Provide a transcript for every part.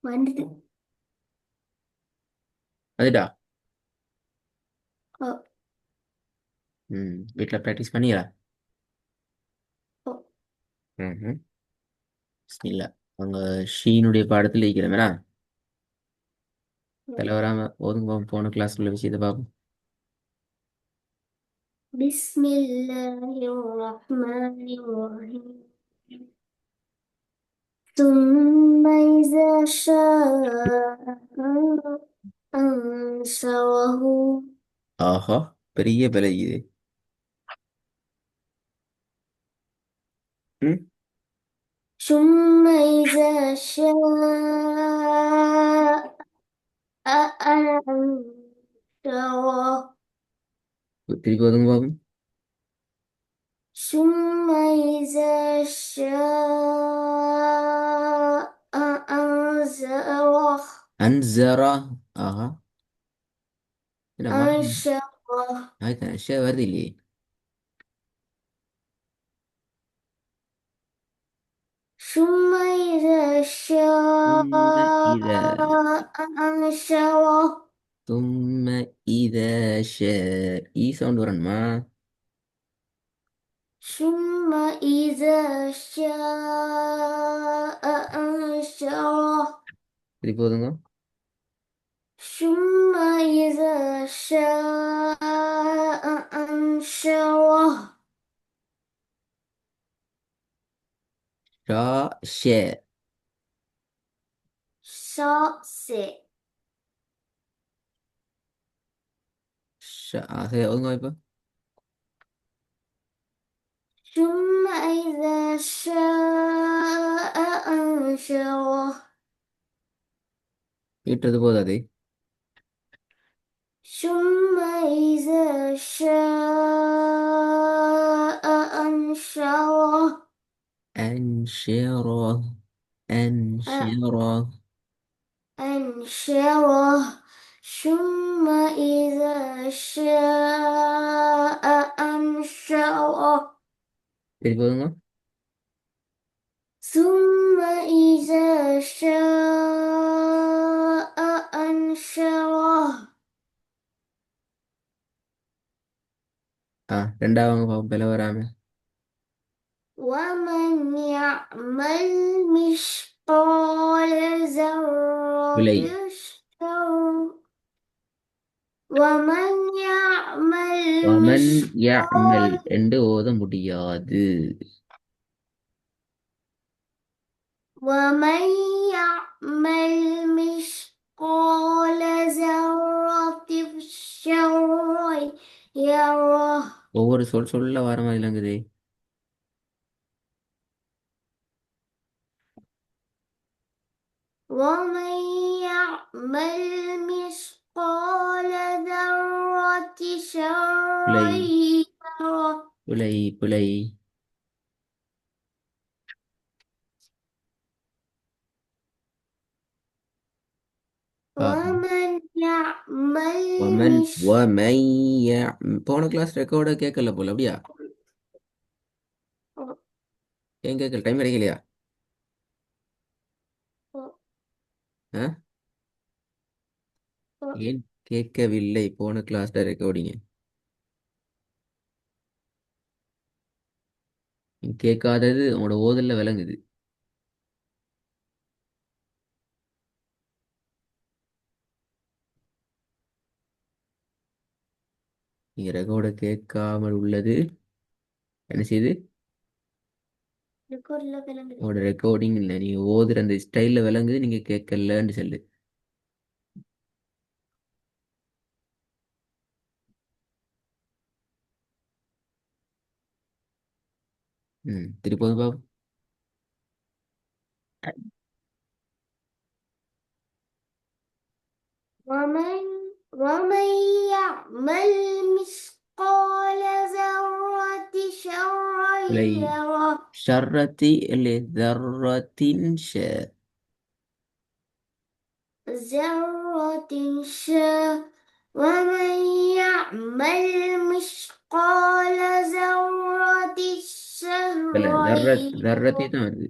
வந்துட்டு. அதுடா. ஓ. வீட்டில் ப்ராக்டிஸ் பண்ணியா? ஓ. ம். இல்லை. அவங்க ஷீனுடைய பாடத்தில் இருக்கிறவனா ஓ. தலை வராமல் ஒதுங்க போன கிளாஸ்க்குள்ள விஷயத்தை பார்ப்போம். بسم الله الرحمن الرحيم. ثم إذا شاء أنشره. ஆஹா, பெரிய பிழை இது. ம். ثم إذا شاء أنشره. திருப்பி ஒதுங்க பார்ப்போம். ثم إذا شاء أنزله. அன்சரா. ஆஹா. என்னம்மா? أنشره. அதுக்கு விஷயம் வருது இல்லையே. ثم إذا شاء ثم إذا أنشره. ثم إذا شاء சவுண்ட் வரணுமா? ثم إذا شاء أنشره. திருப்பி ஒதுங்க. ثم إذا شاء أنشره. ஷா ஷே. شاء. சரி ஒதுங்க இப்போ. ثم إذا شاء أنشره. வீட்டுறது போதாது. ثم إذا شاء أنشره. أنشره. أنشره. أنشره. ثم إذا شاء أنشره. திருப்பி ஒதுங்க. ثم إذا شاء أنشره. ரெண்டாவது பாப்போம் பிள வராம. ومن يعمل مثقال ذرة பிழை. شر. ومن يعمل ومن يعمل مثقال. என்று ஓத முடியாது. ومن يعمل مثقال ذرة شر يره. ஒவ்வொரு சொல் சொல்ல வர மாதிரி இல்லைங்குது. ومن يعمل مثقال ذرة شر பிழை. يره. பிழை. பிழை. பாப்போம். ومن يعمل ومن ومن போன கிளாஸ் ரெக்கார்ட கேட்கல போல அப்படியா? ஏன் கேட்கல? டைம் கிடைக்கலையா? ஆ? ஏன் கேட்கவில்லை போன கிளாஸ் ரெக்கார்டிங்க? கேட்காதது உங்களோட ஓதல்ல விளங்குது. நீங்க ரெக்கார்ட கேட்காமல் உள்ளது என்ன செய்யுது? உங்களோட ரெக்கார்டிங் இல்லை, நீங்க ஓதுற அந்த ஸ்டைல்ல விளங்குது, நீங்க கேட்கலன்னு சொல்லு. திருப்பவும் பாப்போம். ومن ومن يعمل مثقال ذرة شرا பிழை. يره. ஷர்ரத்தி இல்லை தர்ரத்தின் ذرة شر. ومن يعمل مثقال ذرة இல்ல شرا தர்ரத்தி يره. தான் வருது.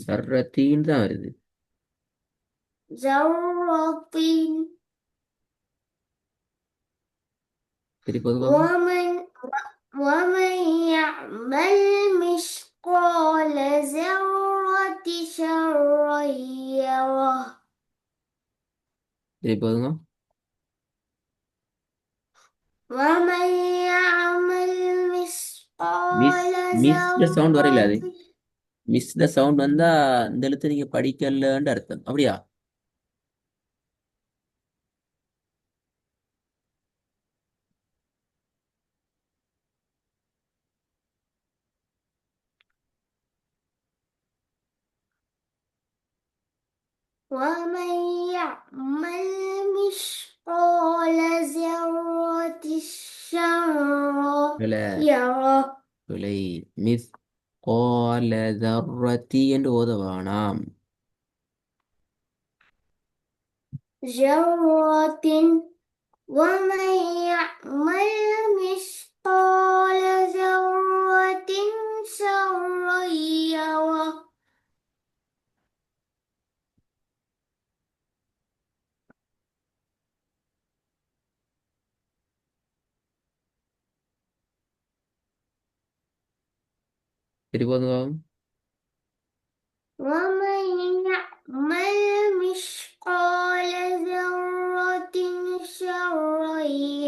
தர்ரத்தின்னு தான் வருது. ذرة திருப்பி பாப்போம். ومن يعمل مثقال ذرة شرا يره திருப்பி பாருங்க. ومن يعمل மிஸ் مثقال மிஸ் த சவுண்ட் வரையில அது. ذرة மிஸ் த சவுண்ட் வந்தா இந்த எழுத்து நீங்க படிக்கலன்னு அர்த்தம். அப்படியா? ومن يعمل مثقال ذرة شرا இல்ல, يره பிழை. மிஸ் கோல தர்ரத்தி என்று ஓதவானாம். ذرة ومن يعمل مثقال ذرة شرا يره திருப்பி பாருங்க. ومن يعمل مثقال ذرة شرا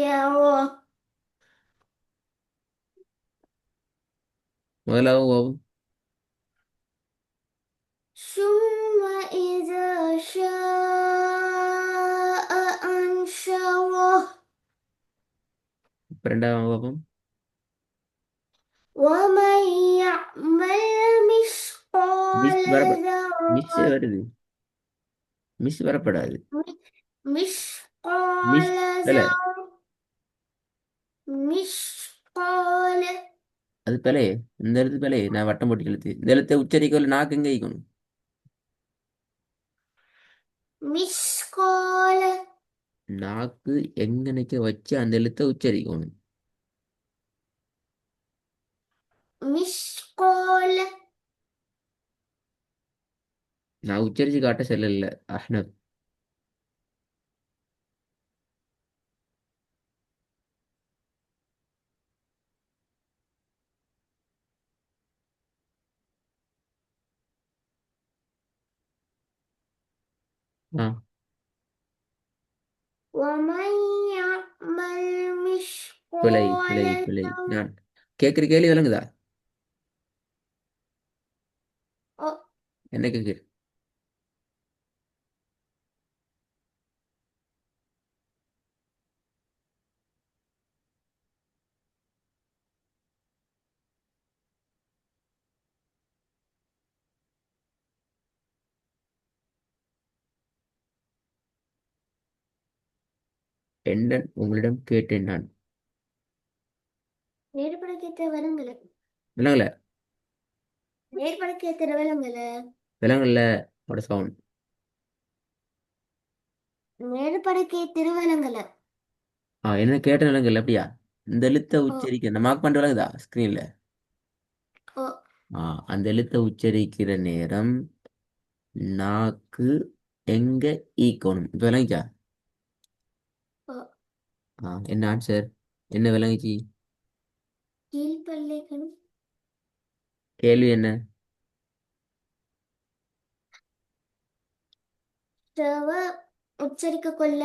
يره முதலாவது பாவம். ثم إذا شاء أنشره இப்ப ரெண்டாவது பாவம். ومن يعمل مثقال மிஸ் வரப்ப மிஸ் ذرة வருது. மிஸ் வரப்படாது. مثقال மிஸ் பிழை. ذرة مثقال அது பிழை. இந்த எழுத்து பிழை. நான் வட்டம் போட்டு எழுத்து. இந்த எழுத்தை உச்சரிக்கல நாக்கு எங்க வைக்கணும்? مثقال நாக்கு எங்கனைக்க வச்சு அந்த எழுத்தை உச்சரிக்கணும். مثقال நான் உச்சரிச்சு காட்ட செல்லல அஹ்னப். ஆ, ومن يعمل பிழை مثقال பிழை பிழை. ذرة நான் கேட்குற கேள்வி விளங்குதா? என்ன கேட்குற? என்ன உங்களிடம் கேட்டேன் நான். நேர்படக்கேத்த விலங்குல விளங்கல. நேர்படக்கேத்த விலங்குல விளங்கல. உட சவுண்ட். நேர்படக்கேத்த விலங்குல என்ன கேட்ட விளங்கல. அப்படியா? இந்த எழுத்தை ஓ உச்சரிக்க இந்த மார்க் பண்ணிட்டு விளங்குதா ஸ்க்ரீன்ல? ஓ அந்த எழுத்தை உச்சரிக்கிற நேரம் நாக்கு எங்க ஈக்கணும். இப்ப விளங்கிச்சா? ஓ என்ன ஆன்சர்? என்ன விளங்குச்சு? கீழ்பல்லைக்கணும் கேள்வி என்ன? ஸ்டவ உச்சரிக்க கொள்ள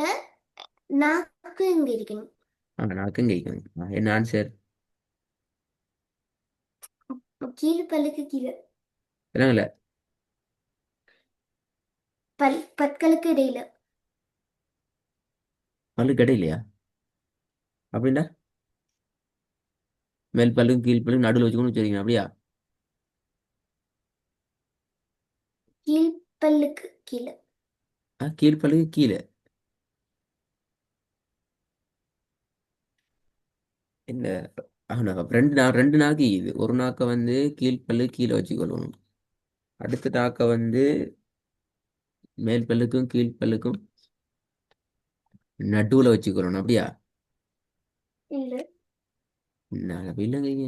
நாக்கு இங்க இருக்கணும் நாக்கு எங்க ஈக்கணும். என்ன ஆன்சர்? கீழ்பல்லுக்கு கீழே விளங்கல. பற்களுக்கு இடையில பல்லு கிடையிலையா? அப்படின்னா மேல் பல்லும் கீழ் பல்லும் நடுவில் வச்சுக்கணும் வச்சிருக்கீங்க. அப்படியா? கீழ்பல்லுக்கு கீழே கீழ் பல்லுக்கு கீழே. என்ன? ரெண்டு நாக்கு இது. ஒரு நாக்கை வந்து கீழ் பல்லு கீழே வச்சுக்கொள்ளணும். அடுத்த நாக்கை வந்து மேல் பல்லுக்கும் கீழ் பல்லுக்கும் நடுவுல வச்சுக்கொள்ளணும். அப்படியா? இல்ல நான் இல்லைங்க.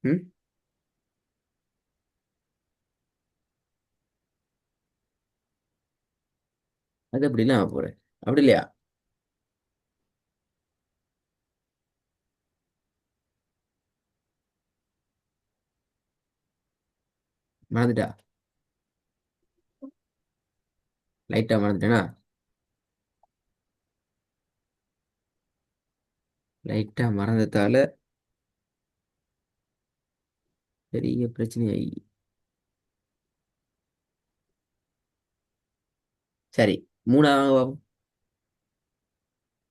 ம். அது அப்படிலாம் போறேன். அப்படி இல்லையா? மறந்துட்டா? லைட்டா மறந்துட்டேனா? லைட்டா மறந்ததால பெரிய பிரச்சனையாகி. சரி, மூணாவது.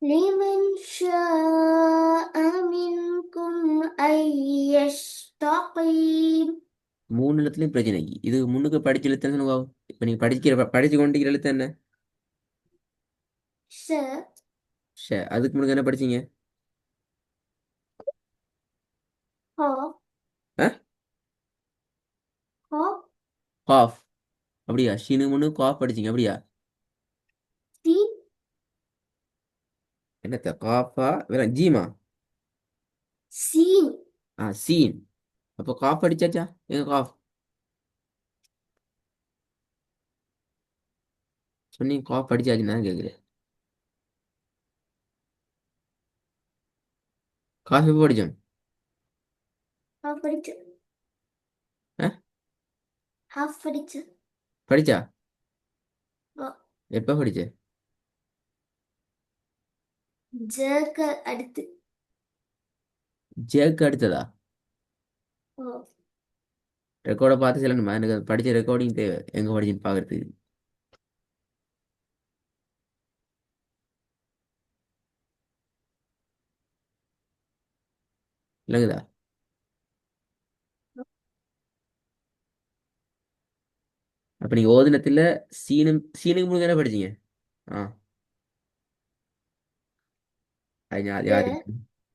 لمن شاء منكم أن يستقيم. மூணு எழுத்துலயும் பிரச்சனை. இது முன்னுக்கு படிச்ச எழுத்து என்ன பாவம்? இப்ப நீங்க படிச்சு கொண்டிருக்கிற எழுத்து என்ன? س அதுக்கு முன்னுக்கு என்ன படிச்சீங்க? ها ஆ? ها காஃப். அப்படியா? ஷீனுக்கு முன்னு காஃப் படிச்சீங்க அப்படியா? سين என்னத்த காஃபா வேற ஜீமா? سين. சீன். அப்போ காஃப் படிச்சாச்சா? எங்க காஃப்? சொன்னீங்க காஃப் படிச்சாச்சுன்னு தான் கேட்குறேன். காஃப் எப்போ படிச்சோம்? هاف فريتش. ஆ? هاف فريتش. படிச்சா? ها எப்போ படிச்ச? جاك أدت. ஜேக்கு அடுத்ததா? ها ரெக்கார்டை பார்த்து சொல்லணுமா? எனக்கு அது படிச்ச ரெக்கார்டிங் தேவை, எங்க படிச்சுன்னு பார்க்கறதுக்கு. இல்லைங்கதா? அப்ப நீங்க ஓதுனத்துல சீனுக்கு முன்னாடி தானே படிச்சீங்க? ஆ. அது யார் யாரு?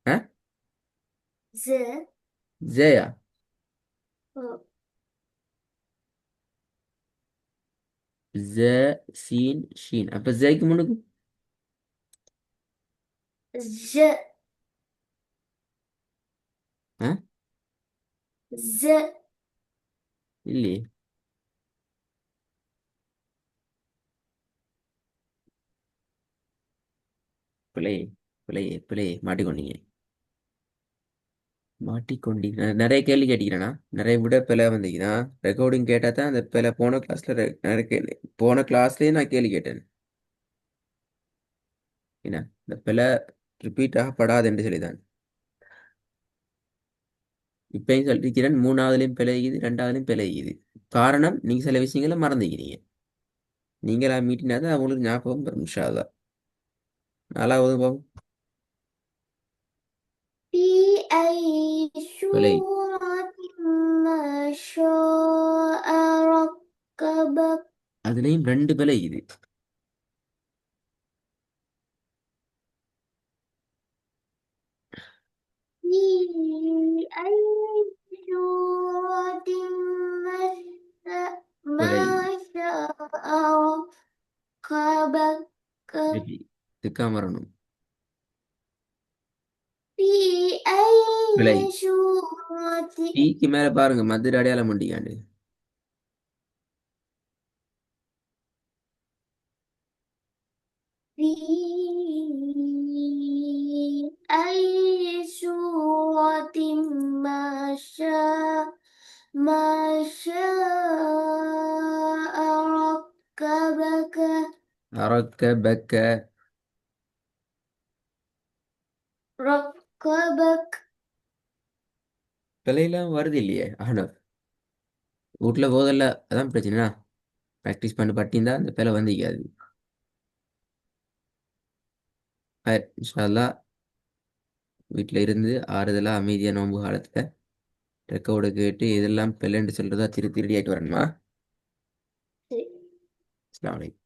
ز ஆ? ز ஜேயா? ها ஜ, சீன், ஷீன். அப்ப ஜேக்கு முன்னுக்கு? ج ஆ? ز இல்லையே. பிள்ளை, பிள்ளை மாட்டிக்கொண்டீங்க. மாட்டிக்கொண்டீங்க. நான் நிறைய கேள்வி கேட்டுக்கிறேன்னா, நிறைய விட பிள்ளை வந்தீங்கன்னா ரெக்கார்டிங் கேட்டா தான் அந்த பிள்ளை போன கிளாஸ்ல நிறைய கேள்வி, போன கிளாஸ்லயே நான் கேள்வி கேட்டேன். என்ன இந்த பிள்ளை ரிப்பீட் ஆகப்படாது என்று சொல்லிதான் இப்பயும் சொல்லிக்கிறேன். மூணாவதுலயும் பிழையுது, ரெண்டாவதுலயும் பிழையுது. காரணம், நீங்க சில விஷயங்களை மறந்துக்கிறீங்க. நீங்களா மீட்டினா தான் அவங்களுக்கு ஞாபகம் வரும். இன்ஷா அல்லாஹ். நாலாவது பாவம். في أي பிழை. سورة ما شاء ركبك. அதுலயும் ரெண்டு பிழையுது. في أي سورة ما பிழை. شاء ركبك. சரி, திக்காம வரணும். في பிழை. أي سورة. டீக்கு மேல பாருங்க, மதுரை அடையாளம் உண்டியாண்டு. في أي سورة ما شاء ما شاء ركبك. அரக்க பெக்க. ركبك. பிழையெல்லாம் வருது இல்லையே. ஆனா வீட்டுல போதல்ல, அதான் பிரச்சனை. ப்ராக்டிஸ் பண்ணி பட்டிருந்தா அந்த பிழை வந்திக்காது. இன்ஷா அல்லாஹ் வீட்டில் இருந்து ஆறுதலா அமைதியா நோன்பு காலத்துல ரெக்கார்டு கேட்டு இதெல்லாம் பிள்ளைன்னு சொல்றதா திருத்தி ரெடி ஆயிட்டு வரணுமா? Sí. அஸ்ஸலாமு அலைக்கும்.